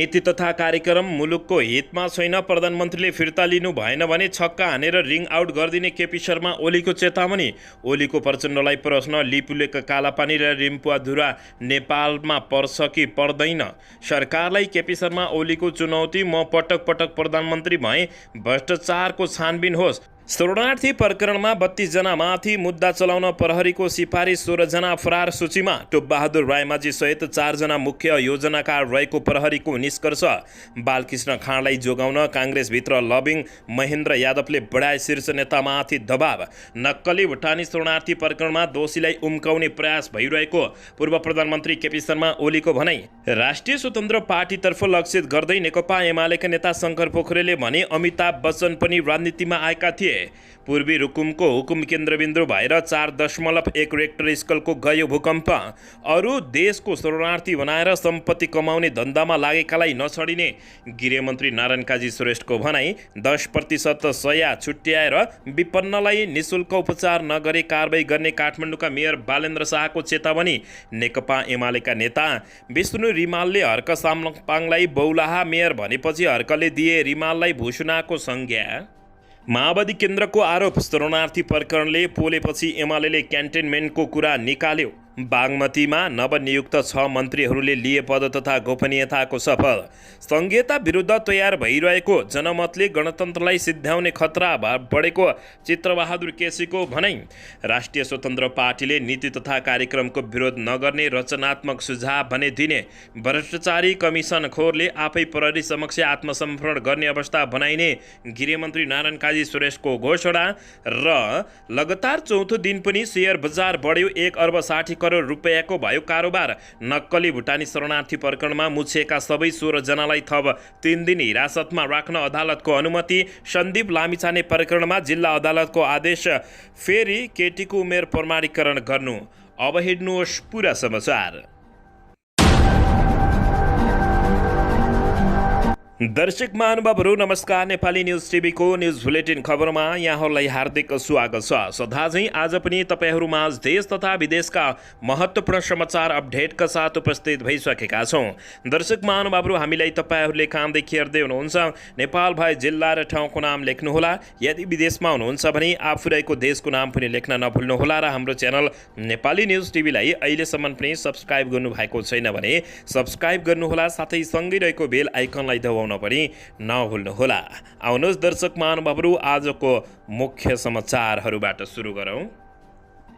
नीति तथा कार्यक्रम मुलुकको हितमा छैन, प्रधानमन्त्रीले फिर्ता लिनु भएन भने छक्का हानेर रिङ आउट गरिदिने केपी शर्मा ओलीको चेतावनी। ओलीको प्रचण्डलाई प्रश्न, लिपुलेक कालापानी र रिम्पुवाधुरा नेपालमा पर्छ कि पर्दैन? सरकारलाई केपी शर्मा ओलीको चुनौती, म पटक पटक प्रधानमन्त्री भएँ, भ्रष्टाचारको छानबिन होस्। शरणार्थी प्रकरणमा 32 जना माथि मुद्दा चलाउन प्रहरीको सिफारिस, 16 जना फरार सूचीमा। टोपबहादुर रायमाझी सहित 4 जना मुख्य योजनाकार रहेको प्रहरीको निष्कर्ष। बालकृष्ण खाँडलाई जोगाउन काङ्ग्रेसभित्र लबिङ, महेन्द्र यादवले बढाए शीर्ष नेतामाथि दबाव। नक्कली भुटानी शरणार्थी प्रकरणमा दोषीलाई उम्काउने प्रयास भइरहेको पूर्व प्रधानमन्त्री केपी शर्मा ओलीको भनाई। राष्ट्रिय स्वतन्त्र पार्टीतर्फ लक्षित गर्दै नेकपा एमालेका नेता शङ्कर पोखरेलले भने, अमिताभ बच्चन पनि राजनीतिमा आएका थिए। पूर्वी रुकुमको हुकुम केन्द्रबिन्दु भएर 4.1 रेक्टर स्केलको गयो भूकम्प। अरू देशको शरणार्थी बनाएर सम्पत्ति कमाउने धन्दामा लागेकालाई नछडिने गृहमन्त्री नारायण काजी श्रेष्ठको भनाई। 10% सया छुट्याएर विपन्नलाई निशुल्क उपचार नगरे कारबाही गर्ने काठमाडौँका मेयर बालेन्द्र शाहको चेतावनी। नेकपा एमालेका नेता विष्णु रिमालले हर्क साम्पाङलाई बौलाहा मेयर भनेपछि हर्कले दिए रिमाललाई भुसुनाको संज्ञा। माओवादी केन्द्रको आरोप, शरणार्थी प्रकरणले पोलेपछि एमालेले क्यान्टेनमेन्टको कुरा निकाल्यो। बागमतीमा नवनियुक्त 6 मन्त्रीहरूले लिए पद तथा गोपनीयताको शपथ। संघीयता विरुद्ध तयार भइरहेको जनमतले गणतन्त्रलाई सिद्ध्याउने खतरा बढेको चित्रबहादुर केसीको भनाई। राष्ट्रिय स्वतन्त्र पार्टीले नीति तथा कार्यक्रमको विरोध नगर्ने रचनात्मक सुझाव भने दिने। भ्रष्टाचारी कमिसनखोरले आफै प्रहरी समक्ष आत्मसमर्पण गर्ने अवस्था बनाइने गृहमन्त्री नारायण काजी श्रेष्ठको घोषणा। र लगातार चौथो दिन पनि शेयर बजार बढ्यो, 1 अर्ब 60 करोड रुपैयाँको भयो कारोबार। नक्कली भुटानी शरणार्थी प्रकरणमा मुछिएका सबै 16 जनालाई थप 3 दिन हिरासतमा राख्न अदालतको अनुमति। सन्दीप लामिछाने प्रकरणमा जिल्ला अदालतको आदेश, फेरि केटीको उमेर प्रमाणीकरण गर्नु। अब हेर्नुहोस् पुरा समाचार। दर्शक महानुभावहरू नमस्कार। नेपाली न्युज टिभीको न्युज बुलेटिन खबरमा यहाँहरूलाई हार्दिक स्वागत छ। सदाझै आज पनि तपाईँहरूमाझ देश तथा विदेशका महत्त्वपूर्ण समाचार अपडेटका साथ उपस्थित भइसकेका छौँ। दर्शक महानुभावहरू, हामीलाई तपाईँहरूले कामदेखि हेर्दै हुनुहुन्छ नेपाल भए जिल्ला र ठाउँको नाम लेख्नुहोला। यदि विदेशमा हुनुहुन्छ भने आफू रहेको देशको नाम पनि लेख्न नभुल्नुहोला। र हाम्रो च्यानल नेपाली न्युज टिभीलाई अहिलेसम्म पनि सब्सक्राइब गर्नुभएको छैन भने सब्सक्राइब गर्नुहोला, साथै सँगै रहेको बेल आइकनलाई दबाउनु पनि नभुल्नुहोला। आउनुहोस् दर्शक महानुभावहरू, आजको मुख्य समाचारहरूबाट सुरु गरौँ।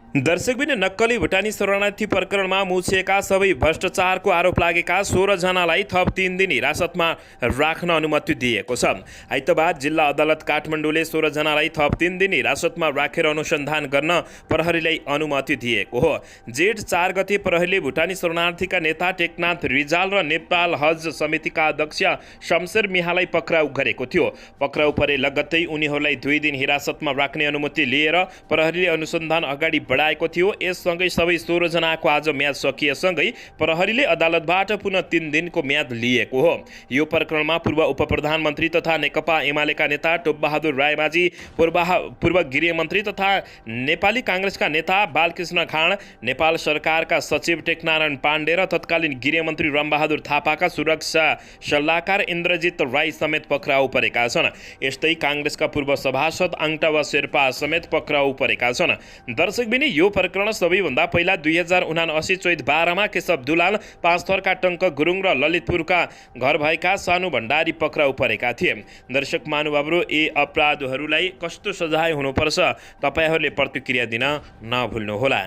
दर्शकबिन, नक्कली भुटानी शरणार्थी प्रकरणमा मुछिएका सबै भ्रष्टाचारको आरोप लागेका 16 जनालाई थप 3 दिन हिरासतमा राख्न अनुमति दिएको छ। आइतबार जिल्ला अदालत काठमाडौँले 16 जनालाई थप 3 दिन हिरासतमा राखेर अनुसन्धान गर्न प्रहरीलाई अनुमति दिएको हो। जेठ 4 गते प्रहरीले भुटानी शरणार्थीका नेता टेकनाथ रिजाल र नेपाल हज समितिका अध्यक्ष शमशेर मिहालाई पक्राउ गरेको थियो। पक्राउ परे लगत्तै उनीहरूलाई 2 दिन हिरासतमा राख्ने अनुमति लिएर प्रहरीले अनुसन्धान अगाडि बढाएको थियो। यससँगै सबै 16 जनाको आज म्याद सकिएसँगै प्रहरीले अदालतबाट पुनः 3 दिनको म्याद लिएको हो। यो प्रकरणमा पूर्व उपप्रधानमन्त्री तथा नेकपा एमालेका नेता टोपबहादुर रायमाझी, पूर्व गृहमन्त्री तथा नेपाली काङ्ग्रेसका नेता बालकृष्ण खाँड, नेपाल सरकारका सचिव टेकनारायण पाण्डे र तत्कालीन गृहमन्त्री रामबहादुर थापाका सुरक्षा सल्लाहकार इन्द्रजित राई समेत पक्राउ परेका छन्। यस्तै काङ्ग्रेसका पूर्व सभासद आङटावा शेर्पा समेत पक्राउ परेका छन्। दर्शकबिन, यो प्रकरण सबैभन्दा पहिला 2079 चैत 12 केशव दुलाल, पाँचथरका टङ्क गुरुङ र ललितपुरका घर भएका सानु भण्डारी पक्राउ परेका थिए। दर्शक महानुभावहरू, यी अपराधहरूलाई कस्तो सजाय हुनुपर्छ तपाईँहरूले प्रतिक्रिया दिन नभुल्नुहोला।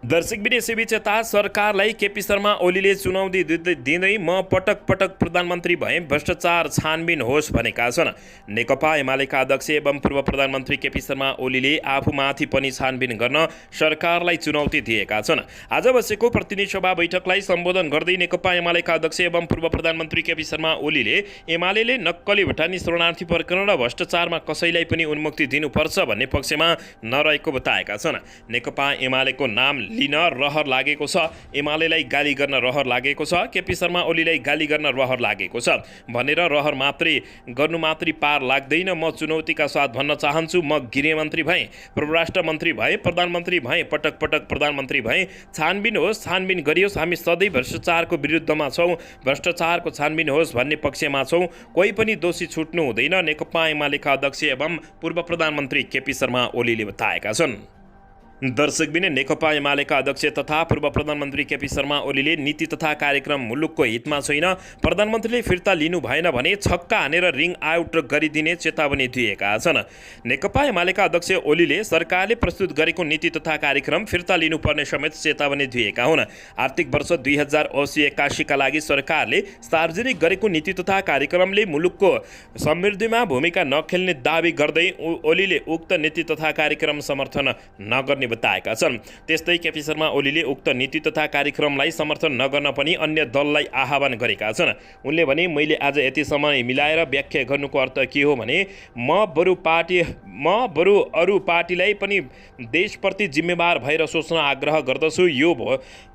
दर्शकबिन, यसैबीच यता सरकारलाई केपी शर्मा ओलीले चुनौती दिँदै म पटक पटक प्रधानमन्त्री भएँ, भ्रष्टाचार छानबिन होस् भनेका छन्। नेकपा एमालेका अध्यक्ष एवं पूर्व प्रधानमन्त्री केपी शर्मा ओलीले आफूमाथि पनि छानबिन गर्न सरकारलाई चुनौती दिएका छन्। आज बसेको प्रतिनिधि सभा बैठकलाई सम्बोधन गर्दै नेकपा एमालेका अध्यक्ष एवं पूर्व प्रधानमन्त्री केपी शर्मा ओलीले एमालेले नक्कली भुटानी शरणार्थी प्रकरण र भ्रष्टाचारमा कसैलाई पनि उन्मुक्ति दिनुपर्छ भन्ने पक्षमा नरहेको बताएका छन्। नेकपा एमालेको नाम लिन रहर लागेको छ, एमालेलाई गाली गर्न रहर लागेको छ, केपी शर्मा ओलीलाई गाली गर्न रहर लागेको छ भनेर रहर मात्रै गर्नु मात्रै पार लाग्दैन। म चुनौतीका साथ भन्न चाहन्छु, म गृहमन्त्री भएँ, परराष्ट्र मन्त्री भएँ, प्रधानमन्त्री भएँ, पटक पटक प्रधानमन्त्री भएँ। छानबिन होस्, छानबिन गरियोस्, हामी सधैँ भ्रष्टाचारको विरुद्धमा छौँ, भ्रष्टाचारको छानबिन होस् भन्ने पक्षमा छौँ। कोही पनि दोषी छुट्नु हुँदैन, नेकपा एमालेका अध्यक्ष एवं पूर्व प्रधानमन्त्री केपी शर्मा ओलीले बताएका छन्। दर्शकबिन, नेकपा एमालेका अध्यक्ष तथा पूर्व प्रधानमन्त्री केपी शर्मा ओलीले नीति तथा कार्यक्रम मुलुकको हितमा छैन, प्रधानमन्त्रीले फिर्ता लिनु भएन भने छक्का हानेर रिङ आउट गरिदिने चेतावनी दिएका छन्। नेकपा एमालेका अध्यक्ष ओलीले सरकारले प्रस्तुत गरेको नीति तथा कार्यक्रम फिर्ता लिनुपर्ने समेत चेतावनी दिएका हुन्। आर्थिक वर्ष 2080-81 का लागि सरकारले सार्वजनिक गरेको नीति तथा कार्यक्रमले मुलुकको समृद्धिमा भूमिका नखेल्ने दावी गर्दै ओलीले उक्त नीति तथा कार्यक्रम समर्थन नगर्ने बताएका छन्। त्यस्तै केपी शर्मा ओलीले उक्त नीति तथा कार्यक्रमलाई समर्थन नगर्न पनि अन्य दललाई आह्वान गरेका छन्। उनले भने, मैले आज यति समय मिलाएर व्याख्या गर्नुको अर्थ के हो भने म बरु अरू पार्टीलाई पनि देशप्रति जिम्मेवार भएर सोच्न आग्रह गर्दछु।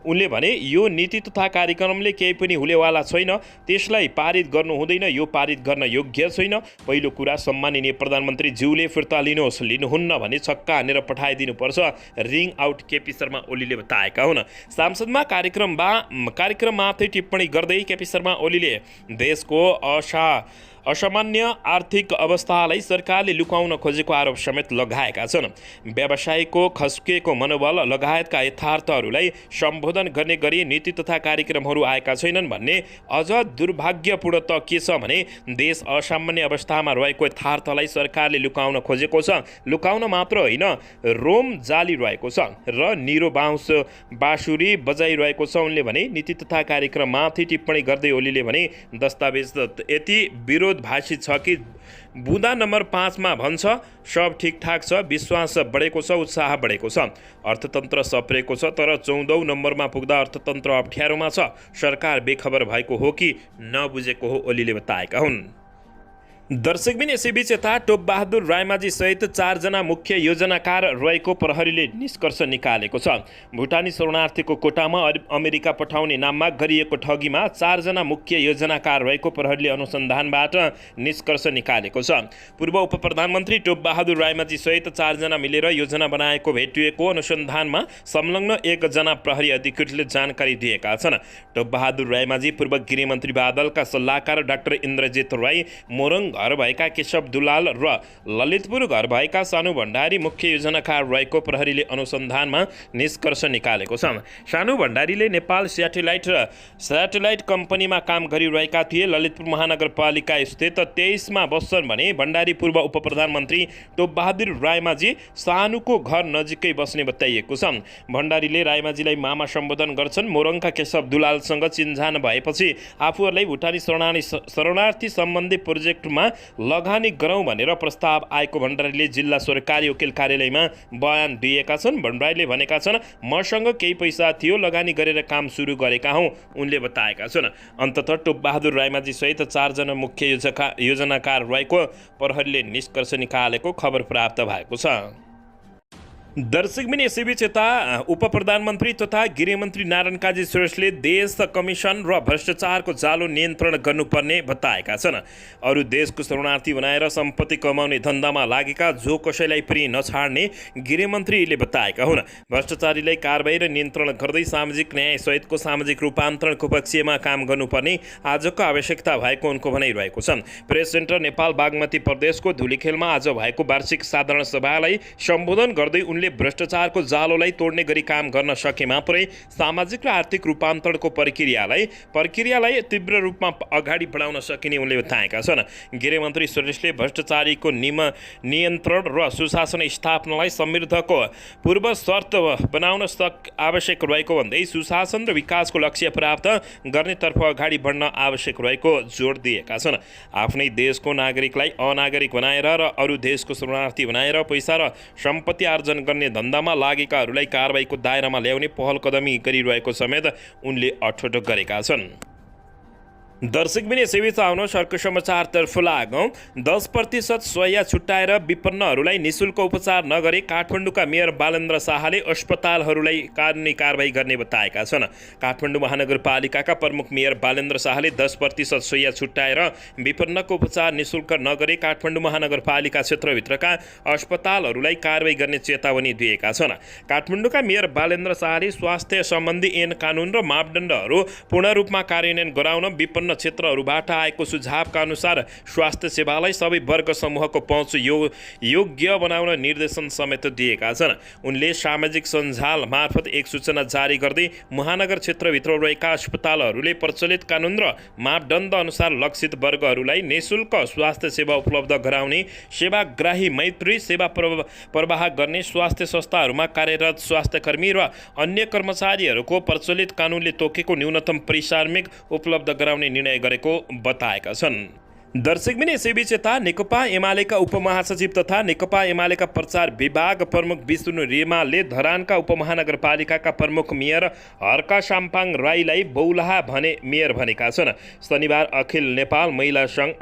उनले भने, यो नीति तथा कार्यक्रमले केही पनि हुनेवाला छैन, त्यसलाई पारित गर्नु हुँदैन, यो पारित गर्न योग्य छैन। पहिलो कुरा, सम्माननीय प्रधानमन्त्री ज्यूले फिर्ता लिनुहोस्, लिनुहुन्न भने छक्का हानेर पठाइदिनुपर्छ, रिङ आउट केपी शर्मा ओलीले बताएका हुन्। सांसदमा कार्यक्रममाथि टिप्पणी गर्दै केपी शर्मा ओलीले देशको असामान्य आर्थिक अवस्थालाई सरकारले लुकाउन खोजेको आरोप समेत लगाएका छन्। व्यवसायको खस्किएको मनोबल लगायतका यथार्थहरूलाई सम्बोधन गर्ने गरी नीति तथा कार्यक्रमहरू आएका छैनन् भन्ने अझ दुर्भाग्यपूर्ण त के छ भने देश असामान्य अवस्थामा रहेको यथार्थलाई सरकारले लुकाउन खोजेको छ। लुकाउन मात्र होइन, रोम जालिरहेको छ र निरो बाँसुरी बजाइरहेको छ। उनले भने, नीति तथा कार्यक्रममाथि टिप्पणी गर्दै ओलीले भने, दस्तावेज यति भाषी छ कि बुँदा नम्बर 5 मा भन्छ सब ठिकठाक छ, विश्वास बढेको छ, उत्साह बढेको छ, अर्थतन्त्र सप्रेको छ, तर 14औं नम्बरमा पुग्दा अर्थतन्त्र अप्ठ्यारोमा छ। सरकार बेखबर भएको हो कि नबुझेको हो, ओलीले बताएका हुन्। दर्शकबिन, यसैबीच यता टोपबहादुर रायमाझी सहित 4 जना मुख्य योजनाकार रहेको प्रहरीले निष्कर्ष निकालेको छ। भुटानी शरणार्थीको कोटामा अमेरिका पठाउने नाममा गरिएको ठगीमा 4 जना मुख्य योजनाकार रहेको प्रहरीले अनुसन्धानबाट निष्कर्ष निकालेको छ। पूर्व उप प्रधानमन्त्री टोपबहादुर रायमाझी सहित 4 जना मिलेर योजना बनाएको भेटिएको अनुसन्धानमा संलग्न 1 जना प्रहरी अधिकृतले जानकारी दिएका छन्। टोपबहादुर रायमाझी पूर्व गृहमन्त्री बादलका सल्लाहकार डाक्टर इन्द्रजित राई, मोरङ घर भएका केशव दुलाल र ललितपुर घर भएका सानु भण्डारी मुख्य योजनाकार रहेको प्रहरीले अनुसन्धानमा निष्कर्ष निकालेको छ। सानु भण्डारीले नेपाल स्याटेलाइट कम्पनीमा काम गरिरहेका थिए। ललितपुर महानगरपालिका स्थित 23 मा बस्छन् भने भण्डारी पूर्व उप प्रधानमन्त्री टोपबहादुर रायमाझी सानुको घर नजिकै बस्ने बताइएको छ। भण्डारीले रायमाझीलाई मामा सम्बोधन गर्छन्। मोरङका केशव दुलालसँग चिन्जान भएपछि आफूहरूलाई भुटानी शरणार्थी सम्बन्धी प्रोजेक्टमा लगानी गरौँ भनेर प्रस्ताव आएको भण्डारीले जिल्ला सरकारी वकिल कार्यालयमा बयान दिएका छन्। भण्डारीले भनेका छन्, मसँग केही पैसा थियो, लगानी गरेर काम सुरु गरेका हौँ, उनले बताएका छन्। अन्ततः टोपबहादुर रायमाझी सहित 4 जना मुख्य योजनाकार रहेको प्रहरीले निष्कर्ष निकालेको खबर प्राप्त भएको छ। दर्शकबिन, यसैबीच यता उप प्रधानमन्त्री तथा गृहमन्त्री नारायण काजी श्रेष्ठले देश कमिसन र भ्रष्टाचारको जालो नियन्त्रण गर्नुपर्ने बताएका छन्। अरू देशको शरणार्थी बनाएर सम्पत्ति कमाउने धन्दामा लागेका जो कसैलाई पनि नछाड्ने गृहमन्त्रीले बताएका हुन्। भ्रष्टाचारीलाई कारबाही र नियन्त्रण गर्दै सामाजिक न्याय सहितको सामाजिक रूपान्तरणको पक्षमा काम गर्नुपर्ने आजको आवश्यकता भएको उनको भनाइरहेको छ। प्रेस सेन्टर नेपाल बागमती प्रदेशको धुलीखेलमा आज भएको वार्षिक साधारण सभालाई सम्बोधन गर्दै उनले भ्रष्टाचारको जालोलाई तोड्ने गरी काम गर्न सके मात्रै सामाजिक र आर्थिक रूपान्तरणको प्रक्रियालाई तीव्र रूपमा अगाडि बढाउन सकिने उनले बताएका छन्। गृहमन्त्री सुरेशले भ्रष्टाचारीको नियन्त्रण र सुशासन स्थापनालाई समृद्धको पूर्व शर्त बनाउन आवश्यक रहेको भन्दै सुशासन र विकासको लक्ष्य प्राप्त गर्नेतर्फ अगाडि बढ्न आवश्यक रहेको जोड दिएका छन्। आफ्नै देशको नागरिकलाई अनागरिक बनाएर र अरू देशको शरणार्थी बनाएर पैसा र सम्पत्ति आर्जन गर्ने धन्दामा लागेकाहरूलाई कारबाहीको दायरामा ल्याउने पहल कदमी गरिरहेको समेत उनले अठोट गरेका छन्। दर्शकबिन यसैबीच आउनु सर्क समाचारतर्फ लागौँ। 10% शय्या छुट्याएर विपन्नहरूलाई निशुल्क उपचार नगरे काठमाडौँका मेयर बालेन्द्र शाहले अस्पतालहरूलाई कानुनी कारबाही गर्ने बताएका छन्। काठमाडौँ महानगरपालिकाका प्रमुख मेयर बालेन्द्र शाहले 10% शय्या छुट्याएर विपन्नको उपचार निशुल्क नगरे काठमाडौँ महानगरपालिका क्षेत्रभित्रका अस्पतालहरूलाई कारबाही गर्ने चेतावनी दिएका छन्। काठमाडौँका मेयर बालेन्द्र शाहले स्वास्थ्य सम्बन्धी ऐन कानुन र मापदण्डहरू पूर्ण रूपमा कार्यान्वयन गराउन विपन्न क्षेत्रहरूबाट आएको सुझावका अनुसार स्वास्थ्य सेवालाई सबै वर्ग समूहको पहुँच योग्य बनाउन निर्देशन समेत दिएका छन्। उनले सामाजिक सञ्जाल मार्फत एक सूचना जारी गर्दै महानगर क्षेत्रभित्र रहेका अस्पतालहरूले प्रचलित कानुन र मापदण्ड अनुसार लक्षित वर्गहरूलाई निःशुल्क स्वास्थ्य सेवा उपलब्ध गराउने, सेवाग्राही मैत्री सेवा प्रवाह गर्ने, स्वास्थ्य संस्थाहरूमा कार्यरत स्वास्थ्यकर्मी र अन्य कर्मचारीहरूको प्रचलित कानुनले तोकेको न्यूनतम पारिश्रमिक उपलब्ध गराउने निर्णय गरेको बताएका छन्। दर्शकबिन यसैबीच यता नेकपा एमालेका उपमहासचिव तथा नेकपा एमालेका प्रचार विभाग प्रमुख विष्णु रिमालले धरानका उपमहानगरपालिकाका प्रमुख मेयर हर्क साम्पाङ राईलाई बौलाहा भने मेयर भनेका छन्। शनिबार अखिल नेपाल महिला सङ्घ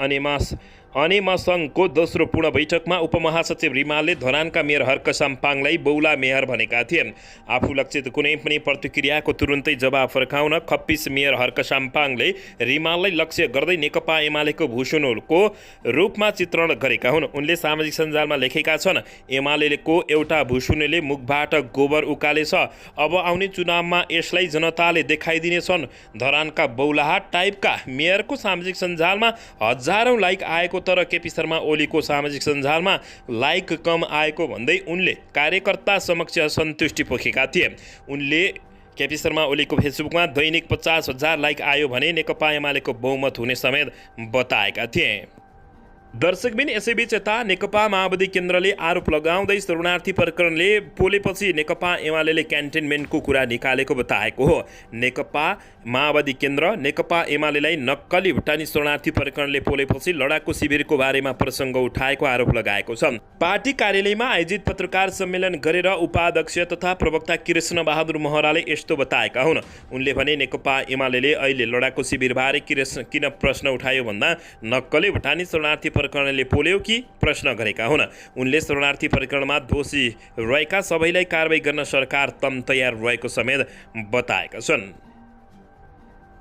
अनेमा सङ्घको दोस्रो पूर्ण बैठकमा उपमहासचिव रिमालले धरानका मेयर हर्क साम्पाङलाई बौला मेयर भनेका थिए। आफू लक्षित कुनै पनि प्रतिक्रियाको तुरुन्तै जवाब फर्काउन खप्पिस मेयर हर्क साम्पाङले रिमाललाई लक्ष्य गर्दै नेकपा एमालेको भूषणको रूपमा चित्रण गरेका हुन्। उनले सामाजिक सञ्जालमा लेखेका छन्, एमालेको एउटा भूषणले मुखबाट गोबर उकालेछ, अब आउने चुनावमा यसलाई जनताले देखाइदिनेछन्। धरानका बौलाहा टाइपका मेयरको सामाजिक सञ्जालमा हजारौँ लाइक आएको तर केपी शर्मा ओलीको सामाजिक सञ्जालमा लाइक कम आएको भन्दै उनले कार्यकर्ता समक्ष असन्तुष्टि पोखेका थिए। उनले केपी शर्मा ओलीको फेसबुकमा दैनिक 50,000 लाइक आयो भने नेकपा एमालेको बहुमत हुने समेत बताएका थिए। दर्शकबिन यसैबीच यता नेकपा माओवादी केन्द्रले आरोप लगाउँदै शरणार्थी प्रकरणले पोलेपछि नेकपा एमाले क्यान्टेनमेन्टको कुरा निकालेको बताएको हो। नेकपा माओवादी केन्द्र नेकपा एमालेलाई नक्कली भुटानी शरणार्थी प्रकरणले पोलेपछि लडाकु शिविरको बारेमा प्रसङ्ग उठाएको आरोप लगाएको छ। पार्टी कार्यालयमा आयोजित पत्रकार सम्मेलन गरेर उपाध्यक्ष तथा प्रवक्ता कृष्ण बहादुर महराले यस्तो बताएका हुन्। उनले भने नेकपा एमाले अहिले लडाकु शिविरबारे किन प्रश्न उठायो भन्दा नक्कली भुटानी शरणार्थी प्रकरणले पोल्यो कि प्रश्न गरेका हुन्। उनले शरणार्थी प्रकरणमा दोषी रहेका सबैलाई कारबाही गर्न सरकार तयार रहेको समेत बताएका छन्।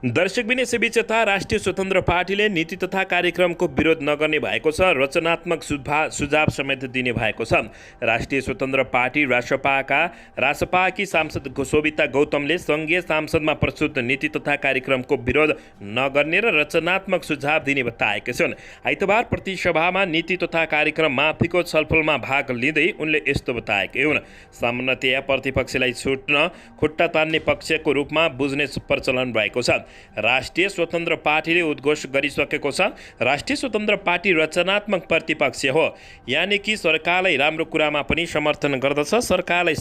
दर्शकबिन यसैबीच यता राष्ट्रिय स्वतन्त्र पार्टीले नीति तथा कार्यक्रमको विरोध नगर्ने भएको छ, रचनात्मक सुझाव समेत दिने भएको छ। राष्ट्रिय स्वतन्त्र पार्टी रासपाकी सांसद शोभिता गौतमले सङ्घीय सांसदमा प्रस्तुत नीति तथा कार्यक्रमको विरोध नगर्ने र रचनात्मक सुझाव दिने बताएका छन्। आइतबार प्रतिसभामा नीति तथा कार्यक्रम माथिको छलफलमा भाग लिँदै उनले यस्तो बताएकै हुन्। सामान्यतया प्रतिपक्षलाई छुट्न खुट्टा तान्ने पक्षको रूपमा बुझ्ने प्रचलन रहेको छ। राष्ट्रिय स्वतन्त्र पार्टीले उद्घोष गरिसकेको छ, राष्ट्रिय स्वतन्त्र पार्टी रचनात्मक प्रतिपक्ष हो, यानि कि सरकारलाई राम्रो कुरामा पनि समर्थन गर्दछ, सरकारलाई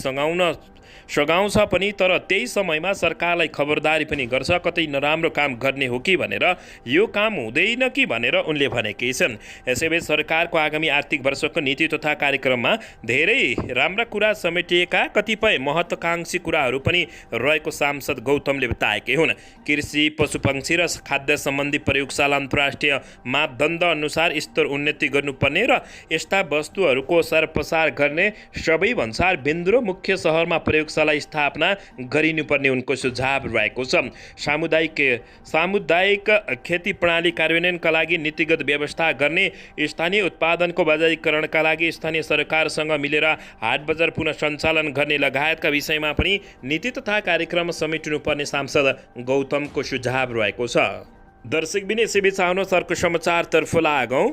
सघाउँछ पनि, तर त्यही समयमा सरकारलाई खबरदारी पनि गर्छ, कतै नराम्रो काम गर्ने हो कि भनेर, यो काम हुँदैन कि भनेर उनले भनेकै छन्। यसैबीच सरकारको आगामी आर्थिक वर्षको नीति तथा कार्यक्रममा धेरै राम्रा कुरा समेटिएका कतिपय महत्त्वाकांक्षी कुराहरू पनि रहेको सांसद गौतमले बताएकै हुन्। कृषि, पशुपक्षी र खाद्य सम्बन्धी प्रयोगशाला अन्तर्राष्ट्रिय मापदण्ड अनुसार स्तर उन्नति गर्नुपर्ने र यस्ता वस्तुहरूको सरप्रसार गर्ने सबै भन्सार बिन्दु र मुख्य सहरमा प्रयोगशाला स्थापना गरिनुपर्ने उनको सुझाव रहेको छ। सामुदायिक खेती प्रणाली कार्यान्वयनका लागि नीतिगत व्यवस्था गर्ने, स्थानीय उत्पादनको बजारीकरणका लागि स्थानीय सरकारसँग मिलेर हाट बजार पुनः सञ्चालन गर्ने लगायतका विषयमा पनि नीति तथा कार्यक्रम समेटिनुपर्ने सांसद गौतमको सुझाव रहेको छ। दर्शकबिन यसैबीच आउनु सर्क समाचारतर्फ लागौँ।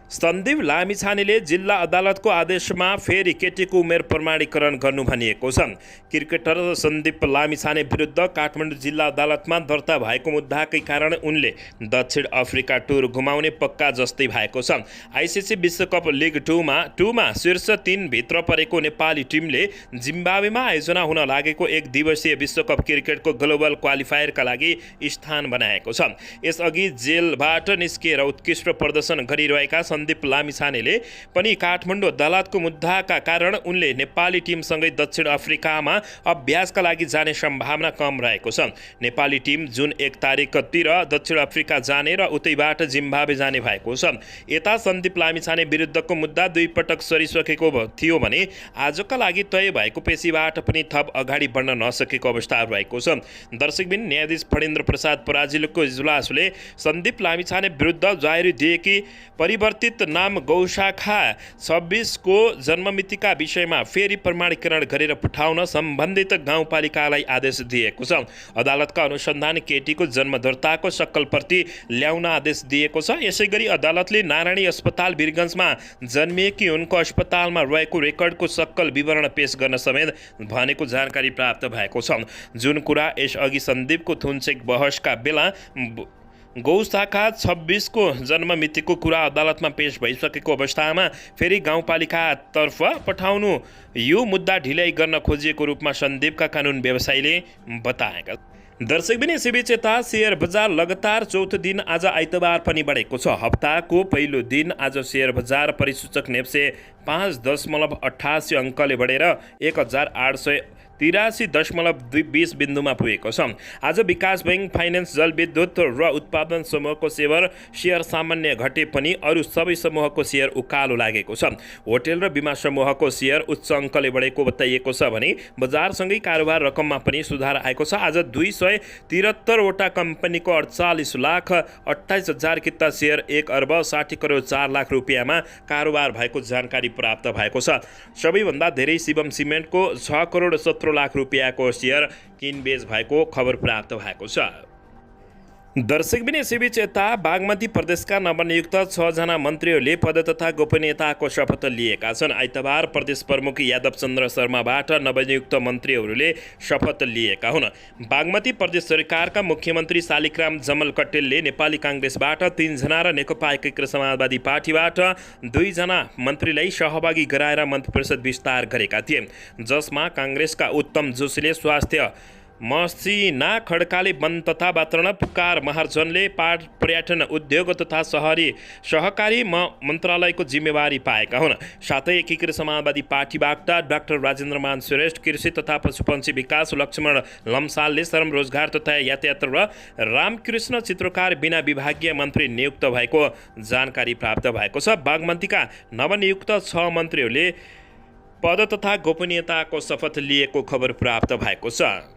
सन्दीप लामिछानेले जिल्ला अदालतको आदेशमा फेरि केटीको उमेर प्रमाणीकरण गर्नु भनिएको छ। क्रिकेटर सन्दीप लामिछाने विरुद्ध काठमाडौँ जिल्ला अदालतमा दर्ता भएको मुद्दाकै कारण उनले दक्षिण अफ्रिका टुर घुमाउने पक्का जस्तै भएको छ। आइसिसी विश्वकप लिग 2मा शीर्ष 3 भित्र परेको नेपाली टिमले जिम्बाब्वेमा आयोजना हुन लागेको एक दिवसीय विश्वकप क्रिकेटको ग्लोबल क्वालिफायरका लागि स्थान बनाएको छ। यसअघि जेलबाट निस्किएर उत्कृष्ट प्रदर्शन गरिरहेका सन्दीप लामिछानेले पनि काठमाडौँ अदालतको मुद्दाका कारण उनले नेपाली टिमसँगै दक्षिण अफ्रिकामा अभ्यासका लागि जाने सम्भावना कम रहेको छ। नेपाली टिम जुन 1 तारिकतिर दक्षिण अफ्रिका जाने र उतैबाट जिम्बाब्वे जाने भएको छ। यता सन्दीप लामिछाने विरुद्धको मुद्दा 2 पटक सरिसकेको थियो भने आजका लागि तय भएको पेशीबाट पनि थप अगाडि बढ्न नसकेको अवस्था रहेको छ। दर्शकबिन न्यायाधीश फणेन्द्र प्रसाद पराजुलीको इजलासले सन्दीप लामिछाने विरुद्ध जारी दिएकी परिवर्तित नाम गौशाखा 26 को जन्ममितिका विषयमा फेरि प्रमाणीकरण गरेर पठाउन सम्बन्धित गाउँपालिकालाई आदेश दिएको छ। अदालतका अनुसन्धान केटीको जन्म दर्ताको सक्कल प्रति ल्याउन आदेश दिएको छ। यसैगरी अदालतले नारायणी अस्पताल वीरगञ्जमा जन्मिएकी उनको अस्पतालमा रहेको रेकर्डको सक्कल विवरण पेश गर्न समेत भनेको जानकारी प्राप्त भएको छ। जुन कुरा यसअघि सन्दीपको थुनचेक बहसका बेला गौशाखा 26 को जन्ममितिको कुरा अदालतमा पेश भइसकेको अवस्थामा फेरि गाउँपालिकातर्फ पठाउनु यो मुद्दा ढिल्याइ गर्न खोजिएको रूपमा सन्दीपका कानुन व्यवसायीले बताएका। दर्शकबिन यसैबीच यता शेयर बजार लगातार चौथो दिन आज आइतबार पनि बढेको छ। हप्ताको पहिलो दिन आज शेयर बजार परिसूचक नेप्से 5.88 अङ्कले बढेर 1883.20 बिन्दुमा पुगेको छ। आज विकास बैंक, फाइनेन्स, जलविद्युत र उत्पादन समूहको शेयर सामान्य घटे पनि अरू सबै समूहको शेयर उकालो लागेको छ। होटेल र बिमा समूहको शेयर उच्च अङ्कले बढेको बताइएको छ भने बजारसँगै कारोबार रकममा पनि सुधार आएको छ। आज 273 वटा कम्पनीको 48,28,000 किता शेयर 1,60,04,00,000 रुपियाँमा कारोबार भएको जानकारी प्राप्त भएको छ। सबैभन्दा धेरै शिवम सिमेन्टको 6,17,00,000 रुपियाँको शेयर किनबेच भएको खबर प्राप्त भएको छ। दर्शकबिन यसैबीच यता बागमती प्रदेशका नवनियुक्त 6 जना मन्त्रीहरूले पद तथा गोपनीयताको शपथ लिएका छन्। आइतबार प्रदेश प्रमुख यादव चन्द्र शर्माबाट नवनियुक्त मन्त्रीहरूले शपथ लिएका हुन्। बागमती प्रदेश सरकारका मुख्यमन्त्री शालिग्राम जमल कटेलले नेपाली काङ्ग्रेसबाट 3 जना र नेकपा एकीकृत समाजवादी पार्टीबाट 2 जना मन्त्रीलाई सहभागी गराएर मन्त्रिपरिषद विस्तार गरेका थिए, जसमा काङ्ग्रेसका उत्तम जोशीले स्वास्थ्य, मसिना खड्काले वन तथा वातावरण, पुकार महार्जनले पर्यटन उद्योग तथा सहकारी मन्त्रालयको जिम्मेवारी पाएका हुन्। साथै एकीकृत समाजवादी पार्टीबाट डाक्टर राजेन्द्रमान श्रेष्ठ, कृषि तथा पशुपन्छी विकास, लक्ष्मण लम्सालले श्रम, रोजगार तथा यातायात र रामकृष्ण चित्रकार बिना विभागीय मन्त्री नियुक्त भएको जानकारी प्राप्त भएको छ। बागमतीका नवनियुक्त 6 मन्त्रीहरूले पद तथा गोपनीयताको शपथ लिएको खबर प्राप्त भएको छ।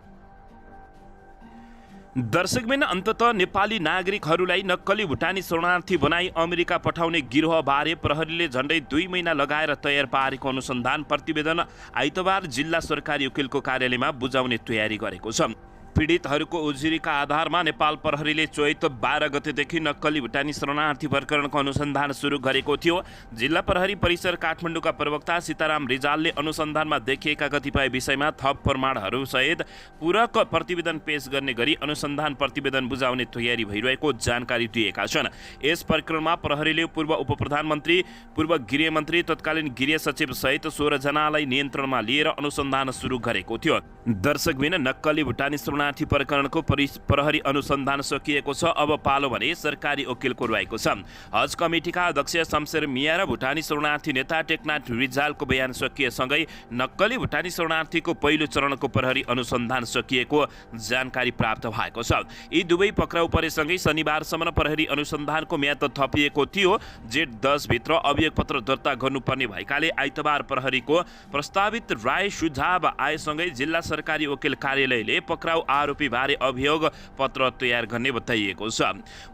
दर्शकबिन अन्ततः नेपाली नागरिकहरूलाई नक्कली भुटानी शरणार्थी बनाई अमेरिका पठाउने गिरोहबारे प्रहरीले झण्डै 2 महिना लगाएर तयार पारेको अनुसन्धान प्रतिवेदन आइतबार जिल्ला सरकारी वकिलको कार्यालयमा बुझाउने तयारी गरेको छ। पीडितहरूको उजुरीका आधारमा नेपाल प्रहरीले चैत 12 गतेदेखि नक्कली भुटानी शरणार्थी प्रकरणको अनुसन्धान सुरु गरेको थियो। जिल्ला प्रहरी परिसर काठमाडौँका प्रवक्ता सीताराम रिजालले अनुसन्धानमा देखिएका कतिपय विषयमा थप प्रमाणहरूसहित पूरक प्रतिवेदन पेश गर्ने गरी अनुसन्धान प्रतिवेदन बुझाउने तयारी भइरहेको जानकारी दिएका छन्। यस प्रकरणमा प्रहरीले पूर्व उपप्रधानमन्त्री, पूर्व गृहमन्त्री, तत्कालीन गृह सचिव सहित 16 जनालाई नियन्त्रणमा लिएर अनुसन्धान सुरु गरेको थियो। दर्शकबिन नक्कली भुटानी शरणार्थी प्रकरणको प्रहरी अनुसन्धान सकिएको छ। अब पालो भने सरकारी वकिलको रहेको छ। हज कमिटीका अध्यक्ष शमशेर मिया र भुटानी शरणार्थी नेता टेकनाथ रिजालको बयान सकिएसँगै नक्कली भुटानी शरणार्थीको पहिलो चरणको प्रहरी अनुसन्धान सकिएको जानकारी प्राप्त भएको छ। यी दुवै पक्राउ परेसँगै शनिबारसम्म प्रहरी अनुसन्धानको म्याद थपिएको थियो। जेठ 10 भित्र अभियोग पत्र दर्ता गर्नुपर्ने भएकाले आइतबार प्रहरीको प्रस्तावित राय सुझाव आएसँगै जिल्ला सरकारी वकिल कार्यालयले पक्राउ आरोपीबारे अभियोग पत्र तयार गर्ने बताइएको छ।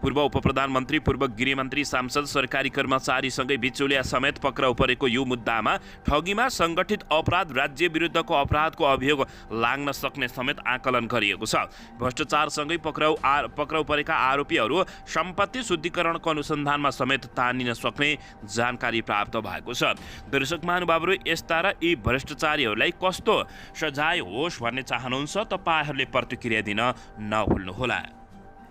पूर्व उपप्रधानमन्त्री, पूर्व गृहमन्त्री, सांसद, सरकारी कर्मचारीसँगै बिचौलिया समेत पक्राउ परेको यो मुद्दामा ठगीमा सङ्गठित अपराध, राज्य विरुद्धको अपराधको अभियोग लाग्न सक्ने समेत आकलन गरिएको छ। भ्रष्टाचारसँगै पक्राउ परेका आरोपीहरू सम्पत्ति शुद्धिकरणको अनुसन्धानमा समेत तानिन सक्ने जानकारी प्राप्त भएको छ। दर्शक महानुभावहरू, यस्ता र यी भ्रष्टाचारीहरूलाई कस्तो सजाय होस् भन्ने चाहनुहुन्छ तपाईहरूले प्रतिक्रिया दिन नभुल्नुहोला।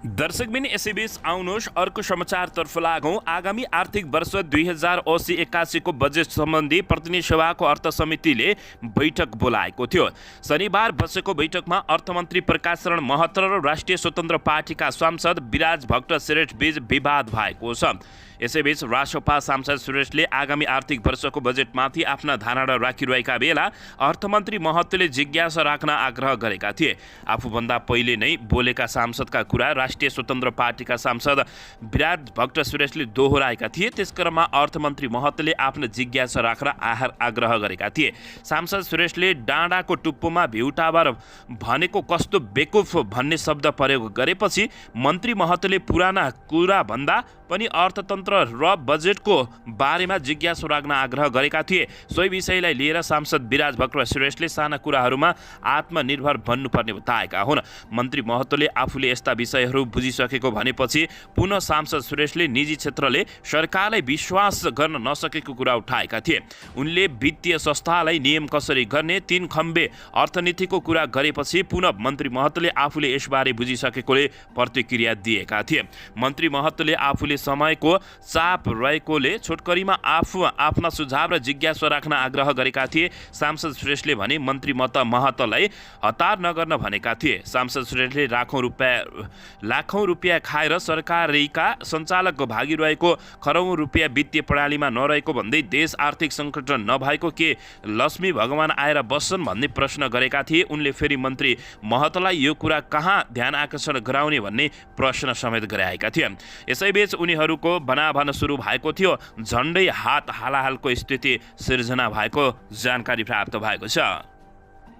दर्शकबिन यसैबीच आउनुहोस् अर्को समाचारतर्फ लागौँ। आगामी आर्थिक वर्ष 2080-81 को बजेट सम्बन्धी प्रतिनिधि सभाको अर्थ समितिले बैठक बोलाएको थियो। शनिबार बसेको बैठकमा अर्थमन्त्री प्रकाश शरण महत्र र राष्ट्रिय स्वतन्त्र पार्टीका सांसद विराज भट्ट श्रेष्ठ बीच विवाद भएको छ। यसैबीच रासोपा सांसद सुरेशले आगामी आर्थिक वर्षको बजेटमाथि आफ्ना धारणा राखिरहेका बेला अर्थमन्त्री महतोले जिज्ञासा राख्न आग्रह गरेका थिए। आफूभन्दा पहिले नै बोलेका सांसदका कुरा राष्ट्रिय स्वतन्त्र पार्टीका सांसद विराट भट्ट सुरेशले दोहोऱ्याएका थिए। त्यसक्रममा अर्थमन्त्री महतोले आफ्नो जिज्ञासा राख्न आग्रह गरेका थिए। सांसद सुरेशले डाँडाको टुप्पोमा भ्यू टावर भनेको कस्तो बेकुफ भन्ने शब्द प्रयोग गरेपछि मन्त्री महतोले पुराना कुरा भन्दा पनि अर्थतन्त्र र बजेटको बारेमा जिज्ञासा राख्न आग्रह गरेका थिए। सोही विषयलाई लिएर सांसद विराट भट्ट सुरेशले साना कुराहरूमा आत्मनिर्भर बन्नुपर्ने बताएका हुन्। मन्त्री महतोले आफूले यस्ता विषयहरू बुझिसकेको भनेपछि पुनः सांसद सुरेशले निजी क्षेत्रले सरकारलाई विश्वास गर्न नसकेको कुरा उठाएका थिए। उनले वित्तीय संस्थालाई नियम कसरी गर्ने, 3 खम्बे अर्थनीतिको कुरा गरेपछि पुनः मन्त्री महतोले आफूले यसबारे बुझिसकेकोले प्रतिक्रिया दिएका थिए। मन्त्री महतोले आफूले समयको चाप रहेकोले छोटकरीमा आफ्ना सुझाव र जिज्ञासा राख्न आग्रह गरेका थिए। सांसद सुरेशले भने मन्त्री महतोलाई हतार नगर्न भनेका थिए। सांसद सुरेशले लाखौं रुपियाँ खाएर सरकारीका सञ्चालक भागिरहेको, खरौं रुपियाँ वित्तीय प्रणालीमा नरहेको भन्दै देश आर्थिक सङ्कट नभएको के लक्ष्मी भगवान आएर बस्छन् भन्ने प्रश्न गरेका थिए। उनले फेरि मन्त्री महतोलाई यो कुरा कहाँ ध्यान आकर्षण गराउने भन्ने प्रश्न समेत गराएका थिए। यसैबीच उनीहरूको भनाभन सुरु भएको थियो। झन्डै हात हालाहालको स्थिति सिर्जना भएको जानकारी प्राप्त भएको छ।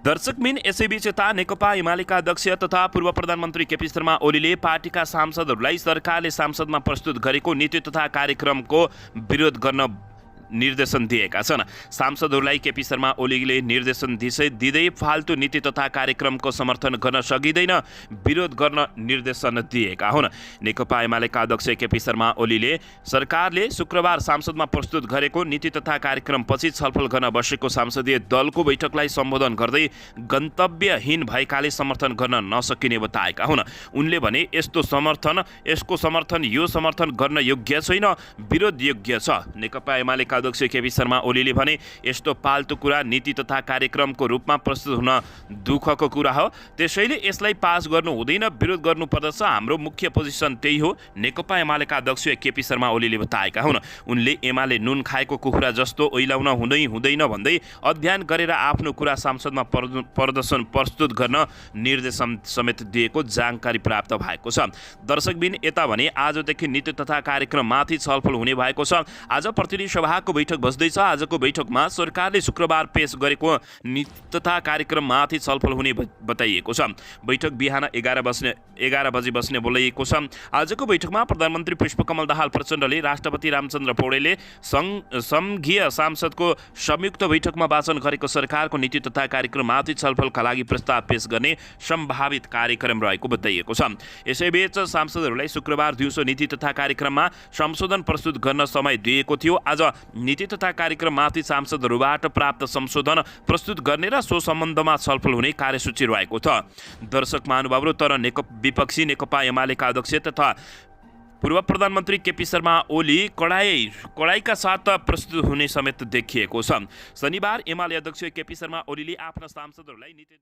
दर्शकबिन, यसैबीच यता नेकपा एमालेका अध्यक्ष तथा पूर्व प्रधानमन्त्री केपी शर्मा ओलीले पार्टीका सांसदहरूलाई सरकारले संसदमा प्रस्तुत गरेको नीति तथा कार्यक्रमको विरोध गर्न निर्देशन दिएका छन्। सांसदहरूलाई केपी शर्मा ओलीले निर्देशन दिँदै फाल्तु नीति तथा कार्यक्रमको समर्थन गर्न सकिँदैन, विरोध गर्न निर्देशन दिएका हुन्। नेकपा एमालेका अध्यक्ष केपी शर्मा ओलीले सरकारले शुक्रबार संसदमा प्रस्तुत गरेको नीति तथा कार्यक्रमपछि छलफल गर्न बसेको संसदीय दलको बैठकलाई सम्बोधन गर्दै गन्तव्यहीन भएकाले समर्थन गर्न नसकिने बताएका हुन्। उनले भने यसको समर्थन यो समर्थन गर्न योग्य छैन, विरोध योग्य छ। नेकपा एमालेका अध्यक्ष केपी शर्मा ओलीले भने यस्तो पाल्तु कुरा नीति तथा कार्यक्रमको रूपमा प्रस्तुत हुन दुःखको कुरा हो, त्यसैले यसलाई पास गर्नु हुँदैन, विरोध गर्नुपर्दछ। हाम्रो मुख्य पोजिसन त्यही हो, नेकपा एमालेका अध्यक्ष केपी शर्मा ओलीले बताएका हुन्। उनले एमाले नुन खाएको कुखुरा जस्तो ओइलाउन हुँदैन भन्दै अध्ययन गरेर आफ्नो कुरा संसदमा प्रस्तुत गर्न निर्देशन समेत दिएको जानकारी प्राप्त भएको छ। दर्शकबिन, यता भने आजदेखि नीति तथा कार्यक्रममाथि छलफल हुने भएको छ। आज प्रतिनिधि सभाको बैठक बस्दैछ। आजको बैठकमा सरकारले शुक्रबार पेश गरेको नीति तथा कार्यक्रममाथि छलफल हुने बताइएको छ। बैठक बिहान 11 बजे बस्ने बोलाइएको छ। आजको बैठकमा प्रधानमन्त्री पुष्पकमल दाहाल प्रचण्डले राष्ट्रपति रामचन्द्र पौडेलले संघीय सांसदको संयुक्त बैठकमा वाचन गरेको सरकारको नीति तथा कार्यक्रममाथि छलफलका लागि प्रस्ताव पेश गर्ने सम्भावित कार्यक्रम रहेको बताइएको छ। यसैबीच सांसदहरूलाई शुक्रबार दिउँसो नीति तथा कार्यक्रममा संशोधन प्रस्तुत गर्न समय दिएको थियो। आज नीति तथा कार्यक्रममाथि सांसदहरूबाट प्राप्त संशोधन प्रस्तुत गर्ने र सो सम्बन्धमा छलफल हुने कार्यसूची रहेको छ। दर्शक महानुभावहरू, तर विपक्षी नेकपा एमालेका अध्यक्ष तथा पूर्व प्रधानमन्त्री केपी शर्मा ओली कडाइका साथ प्रस्तुत हुने समेत देखिएको छ। शनिबार एमाले अध्यक्ष केपी शर्मा ओलीले आफ्ना सांसदहरूलाई नीति